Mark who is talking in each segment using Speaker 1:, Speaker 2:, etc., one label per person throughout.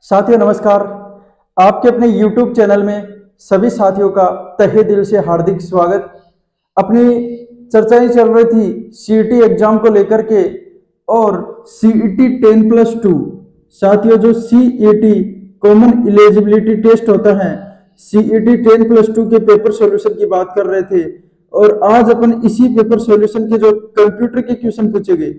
Speaker 1: साथियों नमस्कार। आपके अपने YouTube चैनल में सभी साथियों का तहे दिल से हार्दिक स्वागत। अपनी चर्चाएं चल रही थी सीईटी एग्जाम को लेकर के और सीईटी 10+2। साथियों जो सीईटी कॉमन एलिजिबिलिटी टेस्ट होता है, सीईटी 10+2 के पेपर सॉल्यूशन की बात कर रहे थे और आज अपन इसी पेपर सॉल्यूशन के जो कंप्यूटर के क्वेश्चन पूछे गए,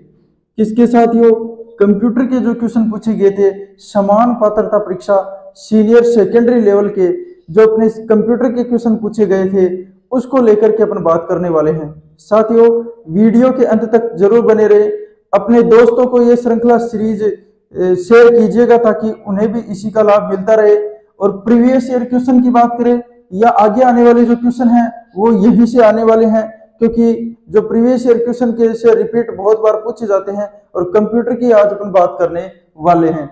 Speaker 1: किसके साथियों, कंप्यूटर के जो क्वेश्चन पूछे गए थे समान पात्रता परीक्षा सीनियर सेकेंडरी लेवल के जो अपने कंप्यूटर के क्वेश्चन पूछे गए थे उसको लेकर के अपन बात करने वाले हैं। साथियों वीडियो के अंत तक जरूर बने रहे, अपने दोस्तों को ये श्रृंखला सीरीज शेयर कीजिएगा ताकि उन्हें भी इसी का लाभ मिलता रहे। और प्रीवियस ईयर क्वेश्चन की बात करें या आगे आने वाले जो क्वेश्चन हैं वो यहीं से आने वाले हैं, क्योंकि जो प्रीवियस ईयर क्वेश्चन के से रिपीट बहुत बार पूछे जाते हैं और कंप्यूटर की आज अपन बात करने वाले हैं।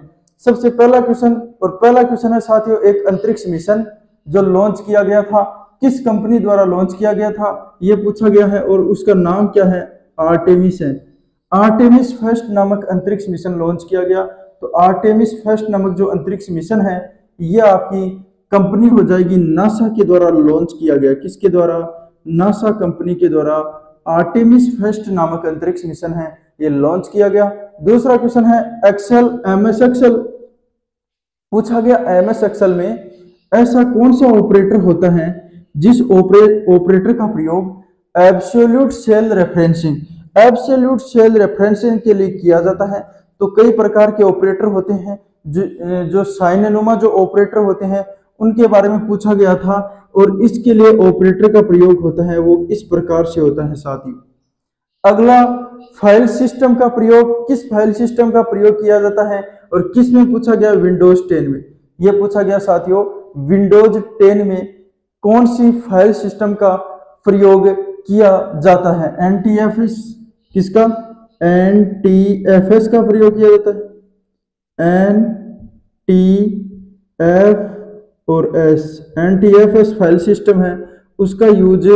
Speaker 1: सबसे पहला क्वेश्चन है साथियों, एक अंतरिक्ष मिशन जो लॉन्च किया गया था, किस कंपनी द्वारा लॉन्च किया गया था ये पूछा गया है और उसका नाम क्या है, आर्टेमिस है। आर्टेमिस फर्स्ट नामक अंतरिक्ष मिशन लॉन्च किया गया। तो आर्टेमिस फर्स्ट नामक जो अंतरिक्ष मिशन है ये आपकी कंपनी हो जाएगी नासा के द्वारा लॉन्च किया गया। किसके द्वारा? नासा कंपनी के द्वारा आर्टेमिस फर्स्ट नामक अंतरिक्ष मिशन है ये लॉन्च किया गया। दूसरा क्वेश्चन है एक्सेल, एमएस एक्सेल पूछा गया। एमएस एक्सेल में ऐसा कौन सा ऑपरेटर होता है जिस ऑपरेटर का प्रयोग एब्सोल्यूट सेल रेफरेंसिंग के लिए किया जाता है। तो कई प्रकार के ऑपरेटर होते हैं जो साइननुमा जो ऑपरेटर होते हैं उनके बारे में पूछा गया था और इसके लिए ऑपरेटर का प्रयोग होता है वो इस प्रकार से होता है साथियों। अगला फाइल सिस्टम का प्रयोग, किस फाइल सिस्टम का प्रयोग किया जाता है और किस में पूछा गया? विंडोज 10 में। यह पूछा गया साथियों विंडोज 10 में कौन सी फाइल सिस्टम का प्रयोग किया जाता है? एनटीएफएस, किसका? एनटीएफएस का प्रयोग किया जाता है। एनटीएफ और एस, एनटीएफएस फाइल सिस्टम है उसका यूज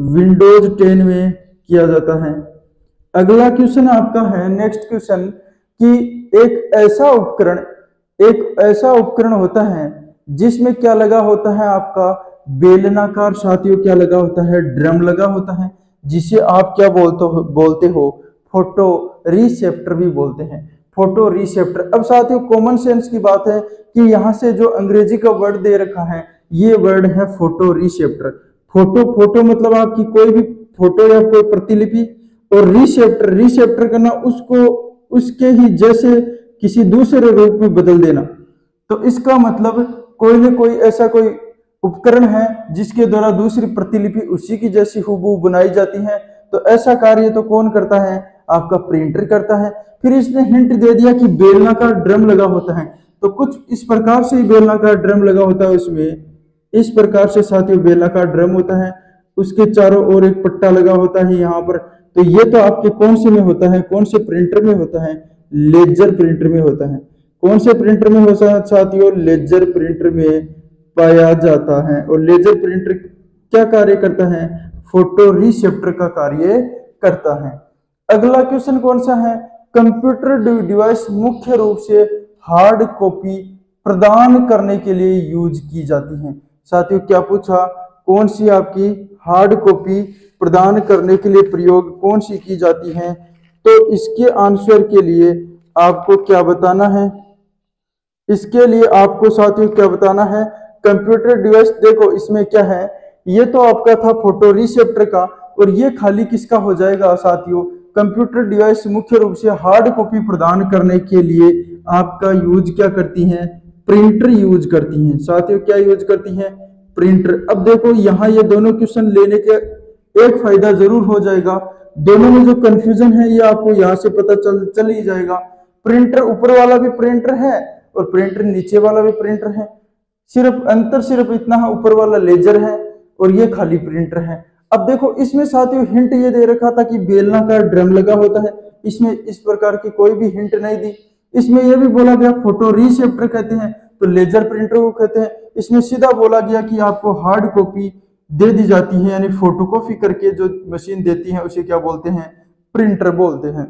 Speaker 1: विंडोज 10 में किया जाता है। अगला क्वेश्चन आपका है नेक्स्ट क्वेश्चन कि एक ऐसा उपकरण होता है जिसमें क्या लगा होता है? आपका बेलनाकार साथियों क्या लगा होता है? ड्रम लगा होता है, जिसे आप क्या बोलते हो? फोटो रिसेप्टर भी बोलते हैं, फोटो रिसेप्टर। अब साथियों कॉमन सेंस की बात है कि यहाँ से जो अंग्रेजी का वर्ड दे रखा है ये वर्ड है फोटो रिसेप्टर। फोटो मतलब आपकी कोई भी फोटो या कोई प्रतिलिपि, और रिसेप्टर करना उसको उसके ही जैसे किसी दूसरे रूप में बदल देना। तो इसका मतलब कोई न कोई ऐसा कोई उपकरण है जिसके द्वारा दूसरी प्रतिलिपि उसी की जैसी हूबहू बनाई जाती है। तो ऐसा कार्य तो कौन करता है? आपका प्रिंटर करता है। फिर इसने हिंट दे दिया कि बेलनाकार ड्रम लगा होता है, तो कुछ इस प्रकार से बेलनाकार ड्रम लगा होता है उसमें, इस प्रकार से साथियों बेलनाकार ड्रम होता है, उसके चारों ओर एक पट्टा लगा होता है यहाँ पर। तो ये तो आपके कौन से में होता है? कौन से प्रिंटर में होता है? लेजर प्रिंटर में होता है। कौन से प्रिंटर में होता है साथियों? लेजर प्रिंटर में पाया जाता है। और लेजर प्रिंटर क्या कार्य करता है? फोटो रिसेप्टर का कार्य करता है। अगला क्वेश्चन कौन सा है? कंप्यूटर डिवाइस मुख्य रूप से हार्ड कॉपी प्रदान करने के लिए यूज की जाती है। साथियों क्या पूछा? कौन सी आपकी हार्ड कॉपी प्रदान करने के लिए प्रयोग कौन सी की जाती है? तो इसके आंसर के लिए आपको क्या बताना है? इसके लिए आपको साथियों क्या बताना है? कंप्यूटर डिवाइस, देखो इसमें क्या है, ये तो आपका था फोटो रिसेप्टर का और ये खाली किसका हो जाएगा साथियों? कंप्यूटर डिवाइस मुख्य रूप से हार्ड कॉपी प्रदान करने के लिए आपका यूज क्या करती हैं? प्रिंटर यूज करती हैं। साथियों क्या यूज करती हैं? प्रिंटर। अब देखो यहाँ ये दोनों क्वेश्चन लेने के एक फायदा जरूर हो जाएगा, दोनों में जो कंफ्यूजन है ये आपको यहाँ से पता चल ही जाएगा। प्रिंटर ऊपर वाला भी प्रिंटर है और प्रिंटर नीचे वाला भी प्रिंटर है, सिर्फ अंतर सिर्फ इतना है, ऊपर वाला लेजर है और ये खाली प्रिंटर है। अब देखो इसमें साथियों हिंट ये दे रखा था कि बेलनाकार ड्रम लगा होता है, इसमें इस प्रकार की कोई भी हिंट नहीं दी। इसमें यह भी बोला गया फोटो रिसेप्टर कहते हैं तो लेजर प्रिंटर को कहते हैं। इसमें सीधा बोला गया कि आपको हार्ड कॉपी दे दी जाती है, यानी फोटोकॉपी करके जो मशीन देती है उसे क्या बोलते हैं? प्रिंटर बोलते हैं।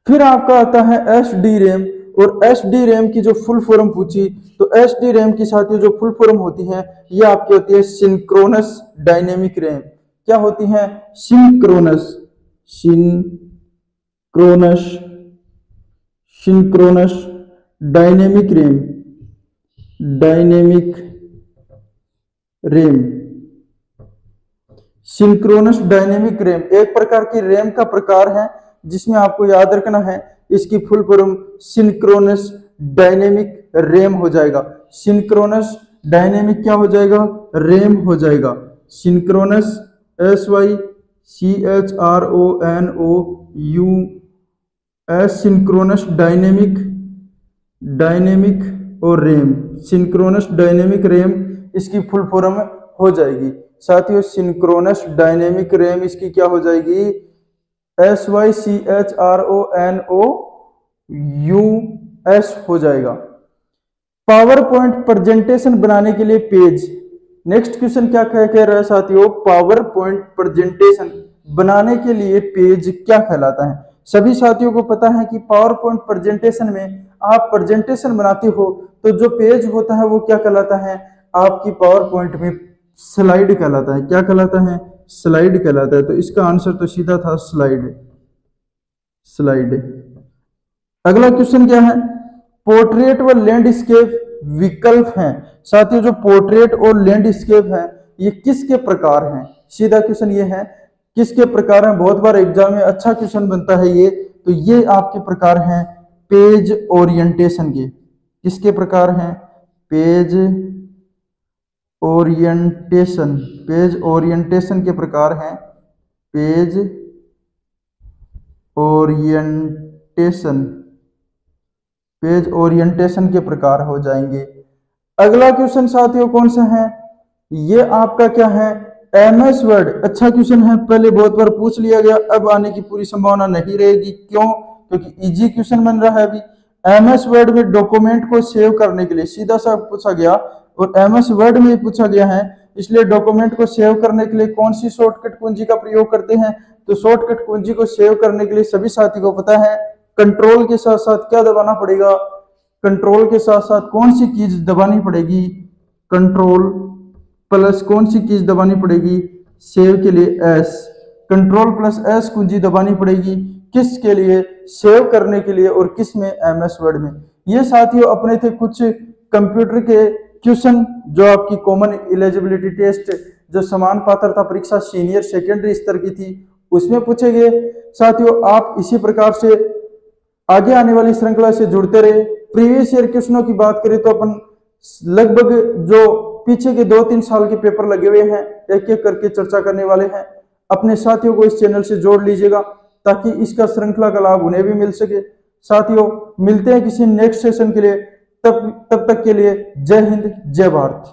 Speaker 1: फिर आपका आता है एसडी रैम और एच डी रैम की जो फुल फॉर्म पूछी तो एच डी रैम की साथियों जो फुल फॉर्म होती है ये आपकी होती है सिंक्रोनस डायनेमिक रैम। क्या होती है? Synchronous, synchronous, synchronous dynamic RAM, dynamic RAM. Synchronous dynamic RAM एक प्रकार की रैम का प्रकार है जिसमें आपको याद रखना है इसकी full form synchronous dynamic RAM हो जाएगा। सिंक्रोनस डायनेमिक क्या हो जाएगा? रैम हो जाएगा। Synchronous SYNCHRONOUS synchronous dynamic, dynamic और रैम, सिंक्रोनस डायनेमिक रैम इसकी फुल फॉर्म हो जाएगी। साथियों सिंक्रोनस डायनेमिक रैम इसकी क्या हो जाएगी? SYNCHRONOUS हो जाएगा। पावर पॉइंट प्रेजेंटेशन बनाने के लिए पेज, नेक्स्ट क्वेश्चन क्या कह रहा है साथियों? पावर पॉइंट प्रेजेंटेशन बनाने के लिए पेज क्या कहलाता है? सभी साथियों को पता है कि पावर पॉइंट प्रेजेंटेशन में आप प्रेजेंटेशन बनाते हो तो जो पेज होता है वो क्या कहलाता है? आपकी पावर पॉइंट में स्लाइड कहलाता है। क्या कहलाता है? स्लाइड कहलाता है। तो इसका आंसर तो सीधा था स्लाइड, स्लाइड। अगला क्वेश्चन क्या है? पोर्ट्रेट व लैंडस्केप विकल्प हैं। साथियों जो पोर्ट्रेट और लैंडस्केप है ये किसके प्रकार हैं? सीधा क्वेश्चन ये है किसके प्रकार हैं। बहुत बार एग्जाम में अच्छा क्वेश्चन बनता है ये, तो ये आपके प्रकार हैं पेज ओरिएंटेशन के। किसके प्रकार हैं? पेज ओरिएंटेशन, पेज ओरिएंटेशन के प्रकार हैं। पेज ओरिएंटेशन, पेज ओरिएंटेशन के प्रकार हो जाएंगे। अगला क्वेश्चन साथियों कौन सा है? ये आपका क्या है? MS word. अच्छा क्वेश्चन है, पहले बहुत बार पूछ लिया गया, अब आने की पूरी संभावना नहीं रहेगी। क्यों? क्योंकि इजी क्वेश्चन बन रहा है अभी। एमएस वर्ड में डॉक्यूमेंट को सेव करने के लिए सीधा सा पूछा गया और एमएस वर्ड में पूछा गया है, इसलिए डॉक्यूमेंट को सेव करने के लिए कौन सी शॉर्टकट कुंजी का प्रयोग करते हैं? तो शॉर्टकट कुंजी को सेव करने के लिए सभी साथी को पता है कंट्रोल के साथ साथ क्या दबाना पड़ेगा? कंट्रोल के साथ साथ कौन सी कीज दबानी पड़ेगी? कंट्रोल प्लस कौन सी कीज दबानी पड़ेगी? सेव के लिए एस, कंट्रोल प्लस एस कुंजी दबानी पड़ेगी। किस के लिए? सेव करने के लिए। और किस में? एमएस वर्ड में। ये साथियों अपने थे कुछ कंप्यूटर के क्वेश्चन जो आपकी कॉमन एलिजिबिलिटी टेस्ट जो समान पात्रता परीक्षा सीनियर सेकेंडरी स्तर की थी उसमें पूछे गए। साथियों आप इसी प्रकार से आगे आने वाली श्रृंखला से जुड़ते रहे। प्रीवियस ईयर क्वेश्चनों की बात करें तो अपन लगभग जो पीछे के 2-3 साल के पेपर लगे हुए हैं एक एक करके चर्चा करने वाले हैं। अपने साथियों को इस चैनल से जोड़ लीजिएगा ताकि इसका श्रृंखला का लाभ उन्हें भी मिल सके। साथियों मिलते हैं किसी नेक्स्ट सेशन के लिए, तब तक के लिए जय हिंद, जय भारत।